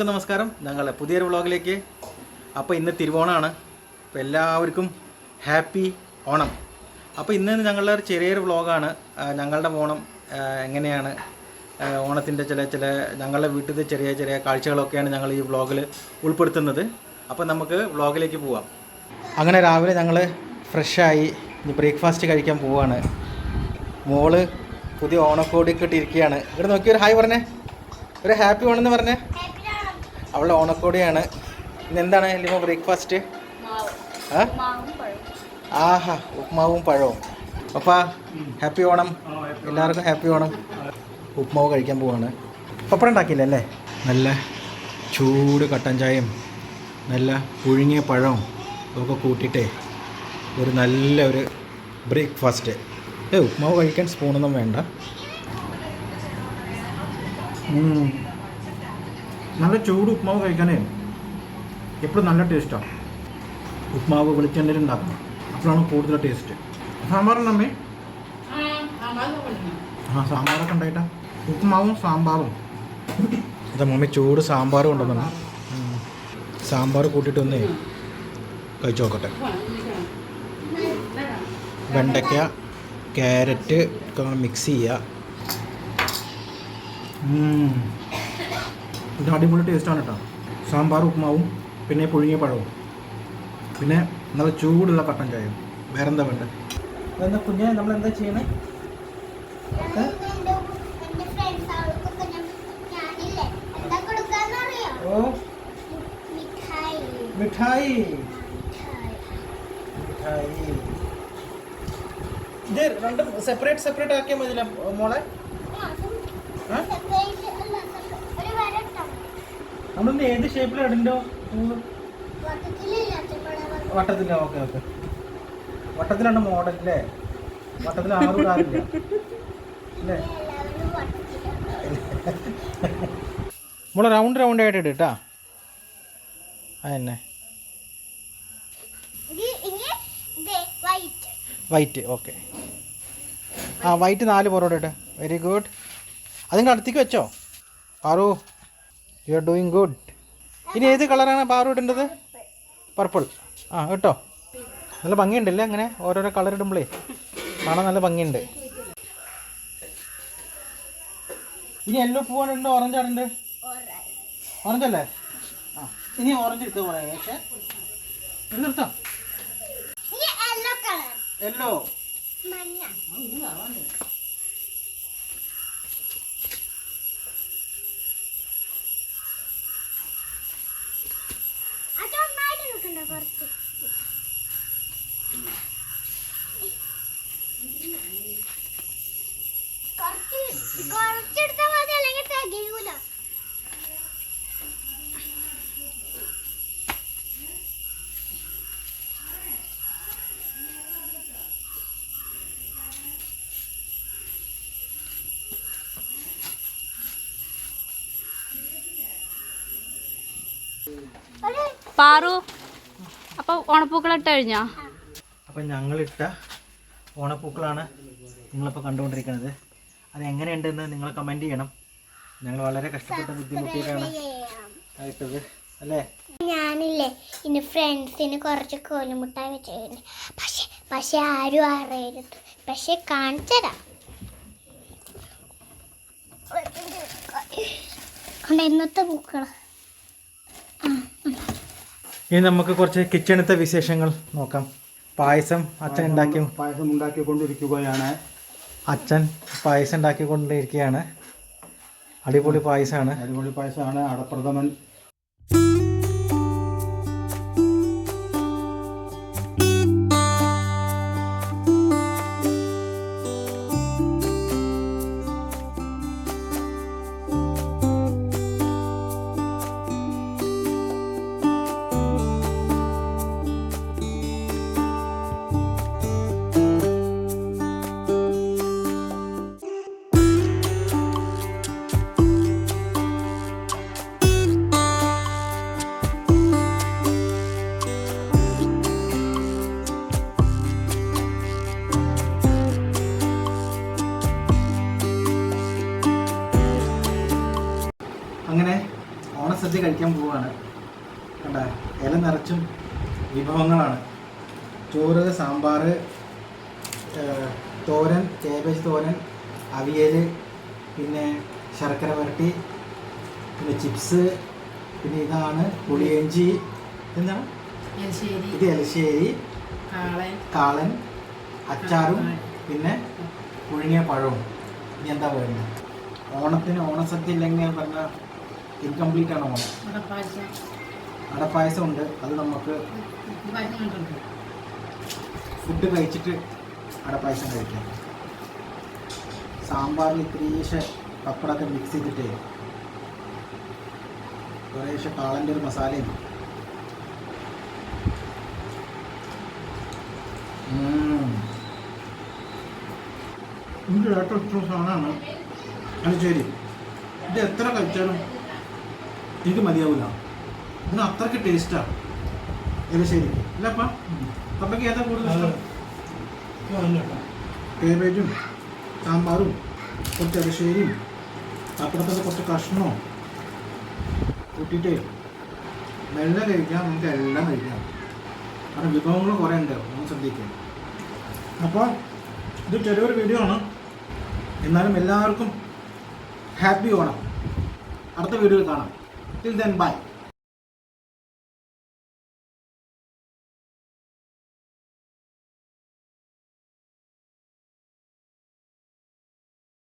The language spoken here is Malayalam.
എല്ലാവർക്കും നമസ്കാരം. ഞങ്ങളെ പുതിയൊരു വ്ളോഗിലേക്ക്. അപ്പോൾ ഇന്ന് തിരുവോണമാണ്. അപ്പോൾ എല്ലാവർക്കും ഹാപ്പി ഓണം. അപ്പോൾ ഇന്ന് ഞങ്ങളുടെ ഒരു ചെറിയൊരു വ്ളോഗാണ്. ഞങ്ങളുടെ ഓണം എങ്ങനെയാണ്, ഓണത്തിൻ്റെ ചില ഞങ്ങളുടെ വീട്ടിലെ ചെറിയ ചെറിയ കാഴ്ചകളൊക്കെയാണ് ഞങ്ങൾ ഈ വ്ളോഗിൽ ഉൾപ്പെടുത്തുന്നത്. അപ്പോൾ നമുക്ക് വ്ളോഗിലേക്ക് പോവാം. അങ്ങനെ രാവിലെ ഞങ്ങൾ ഫ്രഷായി ഇനി ബ്രേക്ക്ഫാസ്റ്റ് കഴിക്കാൻ പോവുകയാണ്. മോള് പുതിയ ഓണക്കോടിയൊക്കെ ഇട്ടിരിക്കുകയാണ്. ഇവിടെ നോക്കി ഒരു ഹായ് പറഞ്ഞേ, ഒരു ഹാപ്പി ഓണമെന്ന് പറഞ്ഞേ. അവളുടെ ഓണക്കോടിയാണ്. ഇന്ന് എന്താണ് ലിമോ ബ്രേക്ക്ഫാസ്റ്റ്? ആഹാ, ഉപ്മാവും പഴവും. പപ്പാ ഹാപ്പി ഓണം, എല്ലാവർക്കും ഹാപ്പി ഓണം. ഉപ്മാവ് കഴിക്കാൻ പോവാണ്. പപ്പടം ഉണ്ടാക്കിയില്ല അല്ലേ? നല്ല ചൂട് കട്ടൻ ചായയും നല്ല പുഴുങ്ങിയ പഴവും ഒക്കെ കൂട്ടിയിട്ടേ ഒരു നല്ലൊരു ബ്രേക്ക്ഫാസ്റ്റ്. ഉപ്മാവ് കഴിക്കാൻ സ്പൂണൊന്നും വേണ്ട. നല്ല ചൂട് ഉപ്മാവ് കഴിക്കാനേ എപ്പോഴും നല്ല ടേസ്റ്റാണ്. ഉപ്മാവ് വെളിച്ചെണ്ണയിൽ ഉണ്ടാക്കണം, അപ്പോഴാണ് കൂടുതൽ ടേസ്റ്റ്. സാമ്പാറുണ്ടമ്മേ? സാമ്പാറൊക്കെ ഉണ്ടായിട്ടാ. ഉപ്മാവും സാമ്പാറും. അതാ മമ്മി ചൂട് സാമ്പാറും ഉണ്ടെന്നാണ്. സാമ്പാർ കൂട്ടിയിട്ടൊന്നേ കഴിച്ചു നോക്കട്ടെ. വെണ്ടയ്ക്ക ക്യാരറ്റ് ഒക്കെ മിക്സ് ചെയ്യുക. ഇത് അടിപൊളി ടേസ്റ്റാണ് കേട്ടോ. സാമ്പാർ ഉപ്മാവും പിന്നെ പുഴുങ്ങിയ പഴവും പിന്നെ നല്ല ചൂടുള്ള കട്ടൻ ചായയും. വേറെന്താ വേണ്ട? അതെന്താ കുഞ്ഞെ, നമ്മളെന്താ ചെയ്യണേ? ഓ, മിഠായി. ഇത് രണ്ടും സെപ്പറേറ്റ് ആക്കിയാൽ മതിയില്ല മോളെ? നമ്മളൊന്ന് ഏത് ഷേപ്പിലാണ് ഇടണ്ടോ? വട്ടത്തില്ല. ഓക്കെ. വട്ടത്തിലാണ് മോഡൽ അല്ലേ? വട്ടത്തിൽ ആരും ഇടാറില്ല അല്ലേ? മോളെ റൗണ്ട് ആയിട്ട് ഇട്ടാ അതന്നെ. വൈറ്റ്. ഓക്കെ. വൈറ്റ് 4 പൊറോട്ട ഇട്ട്. Very good. അത് നിങ്ങൾ അടുത്തേക്ക് വെച്ചോ. Paru, you are doing good. ഇനി ഏത് കളറാണ് പാറു ഇടേണ്ടത്? പർപ്പിൾ. കേട്ടോ. നല്ല ഭംഗിയുണ്ടല്ലേ അങ്ങനെ ഓരോരോ കളർ ഇടുമ്പോഴേ കാണാൻ നല്ല ഭംഗിയുണ്ട്. ഇനി യെല്ലോ പൂവാനുണ്ട്, ഓറഞ്ച് ആടുണ്ട്. ഓറഞ്ച് അല്ലേ? ഇനി ഓറഞ്ച് എടുത്ത് പോണേ. എടുത്തോ. യെല്ലോ. കുറച്ചെടുത്താൽ മതി, അല്ലെങ്കിൽ തികയൂല. പാറു, അപ്പോൾ ഓണപ്പൂക്കളിട്ട് കഴിഞ്ഞോ? അപ്പം ഞങ്ങളിട്ട ഓണപ്പൂക്കളാണ് നിങ്ങളിപ്പോൾ കണ്ടുകൊണ്ടിരിക്കുന്നത്. അത് എങ്ങനെയുണ്ടെന്ന് നിങ്ങൾ കമൻറ്റ് ചെയ്യണം. ഞങ്ങൾ വളരെ കഷ്ടപ്പെട്ട് ബുദ്ധിമുട്ടിയിട്ടാണ് ഇട്ടത് അല്ലേ? ഞാനില്ലേ ഇന്ന് ഫ്രണ്ട്സിന് കുറച്ച് കോലുമുട്ടായി വെച്ചിരുന്നു. പക്ഷെ ആരും അറിയരുത്. പക്ഷെ കാണിച്ചരാ. ഇന്നത്തെ പൂക്കൾ. ഇനി നമുക്ക് കുറച്ച് കിച്ചണത്തെ വിശേഷങ്ങൾ നോക്കാം. പായസം അച്ഛൻ ഉണ്ടാക്കിക്കൊണ്ടിരിക്കുകയാണ്. പായസം ഉണ്ടാക്കിക്കൊണ്ടിരിക്കുകയാണ്. അടിപൊളി പായസമാണ്. അടപ്രഥമൻ. കഴിക്കാൻ പോവാണ്. കണ്ട ഇല നിറച്ചും വിഭവങ്ങളാണ്. ചോറ്, സാമ്പാർ, തോരൻ, കേബേജ് തോരൻ, അവിയൽ, പിന്നെ ശർക്കര വരട്ടി, പിന്നെ ചിപ്സ്, പിന്നെ ഇതാണ് പുളിയഞ്ചി, എന്താണ് ഇത് എലശ്ശേരി, കാളൻ, അച്ചാറും, പിന്നെ പുഴുങ്ങിയ പഴവും. ഇനി എന്താ വേണ്ടത്? ഓണത്തിന് ഓണസദ്യ ഇല്ലെങ്കിൽ പറഞ്ഞാൽ ഇൻകംപ്ലീറ്റ് ആണ് ഓണം. അടപ്പായസം ഉണ്ട്. അത് നമുക്ക് ഫുഡ് കഴിച്ചിട്ട് അടപ്പായസം കഴിക്കാം. സാമ്പാറിൽ ഇത്തിരീശ പപ്പടമൊക്കെ മിക്സ് ചെയ്തിട്ട് കുറേശ്ശെ കാളൻ്റെ ഒരു മസാലയും. എനിക്ക് ഏറ്റവും ഇഷ്ടം സാധനമാണ് എലശ്ശേരി. ഇത് എത്ര കഴിച്ചാലും എനിക്ക് മതിയാവില്ല. ഇതിന് അത്രയ്ക്ക് ടേസ്റ്റാണ് എലശ്ശേരി. അല്ലപ്പാ പപ്പയ്ക്ക് ഏതാ കൂടുതൽ ഇഷ്ടം? കേബേജും സാമ്പാറും കുറച്ച് എലശ്ശേരിയും പപ്പടത്തിൻ്റെ കുറച്ച് കഷ്ണവും കൂട്ടിയിട്ട് വെള്ളം കഴിക്കാം. നമുക്ക് എല്ലാം കഴിക്കാം. കാരണം വിഭവങ്ങൾ കുറേ ഉണ്ട്, ഒന്ന് ശ്രദ്ധിക്കുക. അപ്പോൾ ഇത് ചെറിയൊരു വീഡിയോ ആണ്, എന്നാലും എല്ലാവർക്കും ഹാപ്പി ഓണം. അടുത്ത വീഡിയോയിൽ കാണാം. Till then bye.